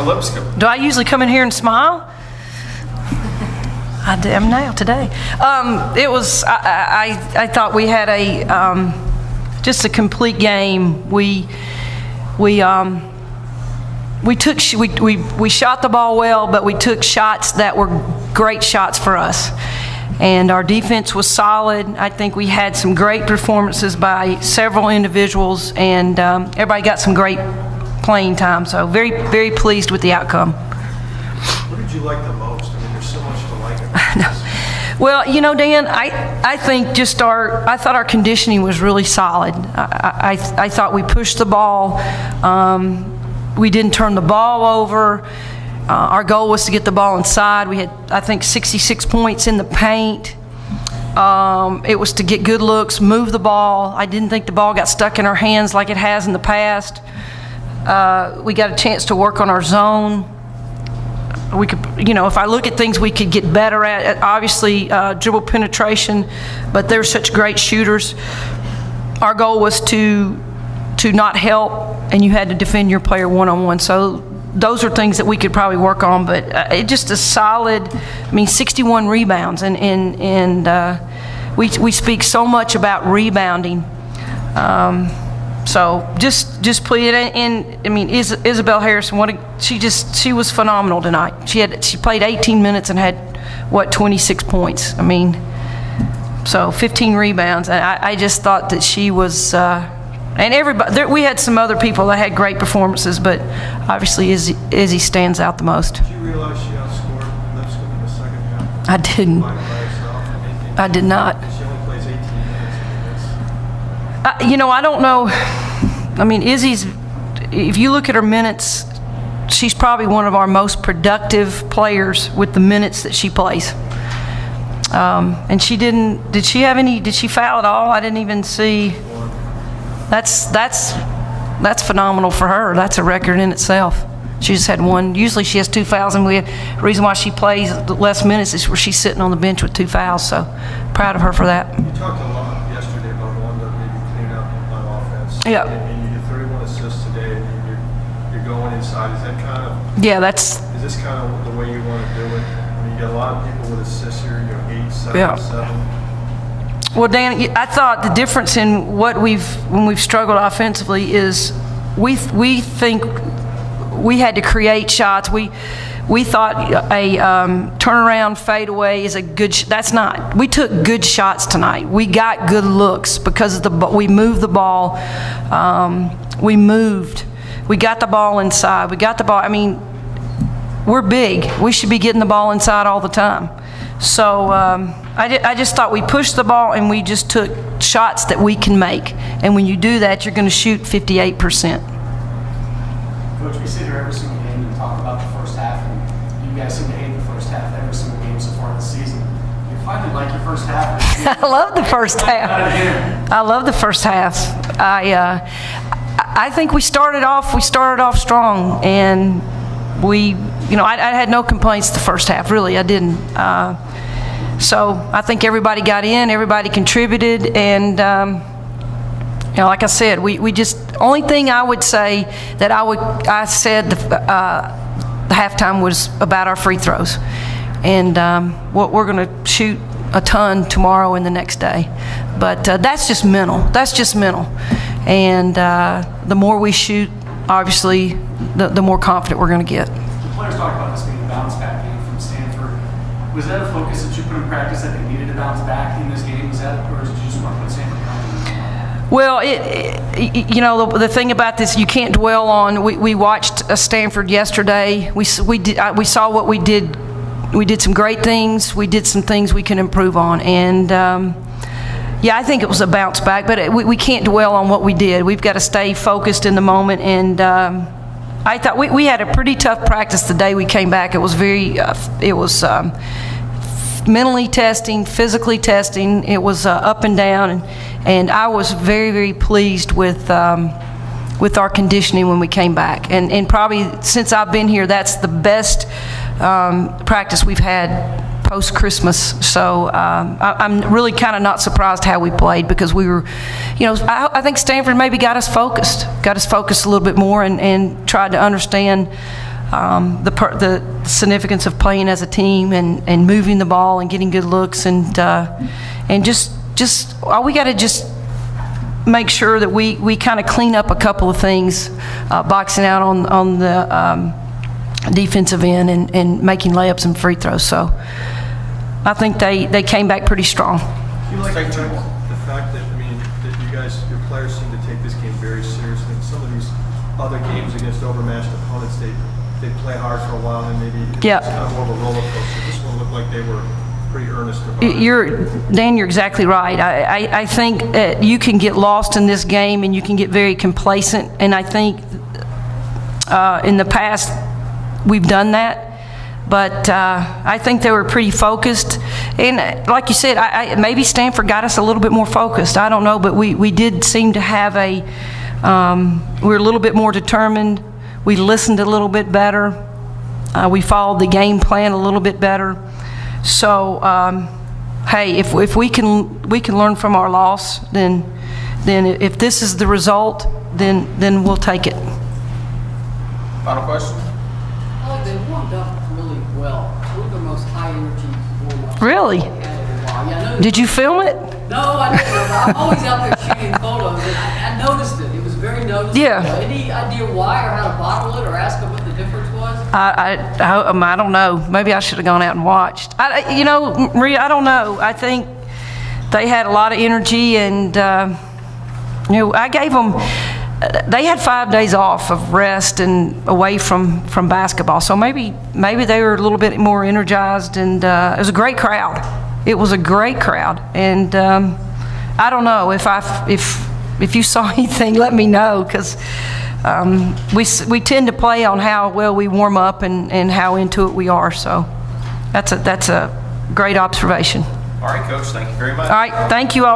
Lipscomb. Do I usually come in here and smile? I am now today. It was. I thought we had just a complete game. We shot the ball well, but we took shots that were great shots for us. And our defense was solid. I think we had some great performances by several individuals, and everybody got some great playing time. So very, very pleased with the outcome. What did you like the most? I mean, there's so much to like about this. Well, you know, Dan, I think I thought our conditioning was really solid. I thought we pushed the ball. We didn't turn the ball over. Our goal was to get the ball inside. We had, I think, 66 points in the paint. It was to get good looks, move the ball. I didn't think the ball got stuck in our hands like it has in the past. We got a chance to work on our zone. We could, if I look at things we could get better at, obviously dribble penetration, but they're such great shooters. Our goal was to not help, and you had to defend your player one-on-one. So those are things that we could probably work on, but it just a solid, 61 rebounds, and we speak so much about rebounding. So just please, and Isabel Harrison, she was phenomenal tonight. She played 18 minutes and had 26 points. So 15 rebounds, and I just thought that she was. And everybody, we had some other people that had great performances, but obviously Izzy stands out the most. Did you realize she outscored Lipscomb in the second half? I didn't. I did not. She only plays 18 minutes. I don't know. Izzy's, if you look at her minutes, she's probably one of our most productive players with the minutes that she plays. And she didn't, did she foul at all? I didn't even see. That's phenomenal for her. That's a record in itself. She just had one. Usually she has 2 fouls, and the reason why she plays less minutes is where she's sitting on the bench with 2 fouls. So proud of her for that. You talked a lot yesterday about wanting to maybe clean up on offense. Yeah. And you did 31 assists today, and you're going inside. Is that kind of? Yeah, Is this kind of the way you want to do it? You got a lot of people with assists here. 8, 7, 7. Well, Dan, I thought the difference in when we've struggled offensively is we think we had to create shots. We thought a turnaround fadeaway is a good. That's not. We took good shots tonight. We got good looks because we moved the ball. We moved. We got the ball inside. We got the ball. We're big. We should be getting the ball inside all the time. So I just thought we pushed the ball and we just took shots that we can make. And when you do that, you're going to shoot 58%. Coach, we sit here every single game and talk about the first half, and you guys seem to hate the first half every single game so far this season. You finally like your first half. I love the first half. I love the first half. I think we started off strong, and I had no complaints the first half. Really, I didn't. So I think everybody got in, everybody contributed, and like I said, we just only thing I would say that I said the halftime was about our free throws, and what we're going to shoot a ton tomorrow and the next day, but that's just mental. And the more we shoot, obviously, the more confident we're going to get. The players talk about this being a bounce back game from Stanford. Was that a focus that you put in practice, that they needed to bounce back in this game? Was that, or did you just want to put Stanford behind? Well, the thing about this, you can't dwell on. We watched Stanford yesterday. We saw what we did. We did some great things. We did some things we can improve on, and I think it was a bounce back. But we can't dwell on what we did. We've got to stay focused in the moment. And I thought we had a pretty tough practice the day we came back. It was mentally testing, physically testing. It was up and down, and I was very, very pleased with our conditioning when we came back. And probably since I've been here, that's the best practice we've had post-Christmas. So I'm really kind of not surprised how we played, because we were, I think Stanford maybe got us focused a little bit more, and tried to understand the significance of playing as a team and moving the ball and getting good looks and just we got to just make sure that we kind of clean up a couple of things, boxing out on the defensive end and making layups and free throws. So I think they came back pretty strong. You like the fact that, I mean, that you guys, your players seem to take this game very seriously. Some of these other games against overmatched opponents, they play hard for a while and maybe it's kind of more of a roller coaster. This one looked like they were pretty earnest about it. Dan, you're exactly right. I think you can get lost in this game and you can get very complacent, and I think in the past we've done that. But I think they were pretty focused. And like you said, maybe Stanford got us a little bit more focused. I don't know, but we did seem to have we were a little bit more determined. We listened a little bit better. We followed the game plan a little bit better. So, hey, if we can learn from our loss, then if this is the result, then we'll take it. Final question? Oh, they warmed up really well. One of the most high energy warm-ups. Really? Yeah, did you film it? No, I didn't. I'm always out there shooting photos, and I noticed it. It was very noticeable. Yeah. Any idea why or how to bottle it or ask them what the difference was? I don't know. Maybe I should have gone out and watched. You know, Maria, I don't know. I think they had a lot of energy, and you know, I gave them. They had 5 days off of rest and away from basketball, so maybe they were a little bit more energized, and it was a great crowd. It was a great crowd, and I don't know if you saw anything, let me know, because we tend to play on how well we warm up and how into it we are. So that's a great observation. All right, Coach. Thank you very much. All right, thank you all.